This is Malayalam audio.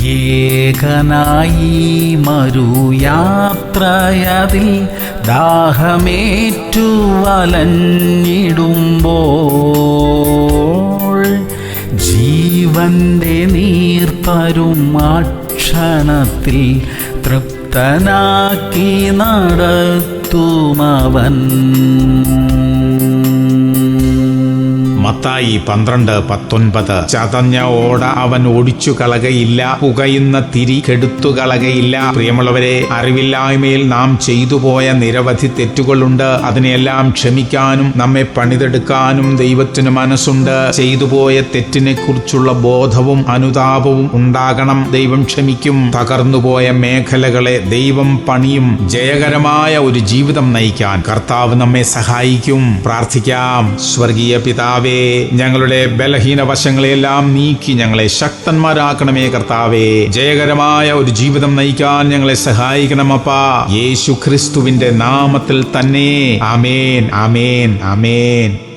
ഏകനായി മരുയാത്രയതിൽ ദാഹമേറ്റു വലഞ്ഞിടുമ്പോൾ ജീവന്റെ നീർത്തരും ക്ഷണത്തിൽ തൃപ്തനാക്കി നടത്തുമവൻ. മത്തായി 12:19. ചതഞ്ഞ ഓട അവൻ ഓടിച്ചു കളകയില്ല, പുകയുന്ന തിരി കെടുത്തു കളകയില്ല. പ്രിയമുള്ളവരെ, അറിവില്ലായ്മയിൽ നാം ചെയ്തു പോയ നിരവധി തെറ്റുകളുണ്ട്. അതിനെല്ലാം ക്ഷമിക്കാനും നമ്മെ പണിതെടുക്കാനും ദൈവത്തിന് മനസ്സുണ്ട്. ചെയ്തു പോയ തെറ്റിനെ കുറിച്ചുള്ള ബോധവും അനുതാപവും ഉണ്ടാകണം. ദൈവം ക്ഷമിക്കും. തകർന്നുപോയ മേഖലകളെ ദൈവം പണിയും. ജയകരമായ ഒരു ജീവിതം നയിക്കാൻ കർത്താവ് നമ്മെ സഹായിക്കും. പ്രാർത്ഥിക്കാം. സ്വർഗീയ പിതാവേ, ഞങ്ങളുടെ ബലഹീന വശങ്ങളെല്ലാം നീക്കി ഞങ്ങളെ ശക്തന്മാരാക്കണമേ കർത്താവേ. ജയകരമായ ഒരു ജീവിതം നയിക്കാൻ ഞങ്ങളെ സഹായിക്കണമപ്പാ. യേശു ക്രിസ്തുവിന്റെ നാമത്തിൽ തന്നെ. ആമേൻ, ആമേൻ, ആമേൻ.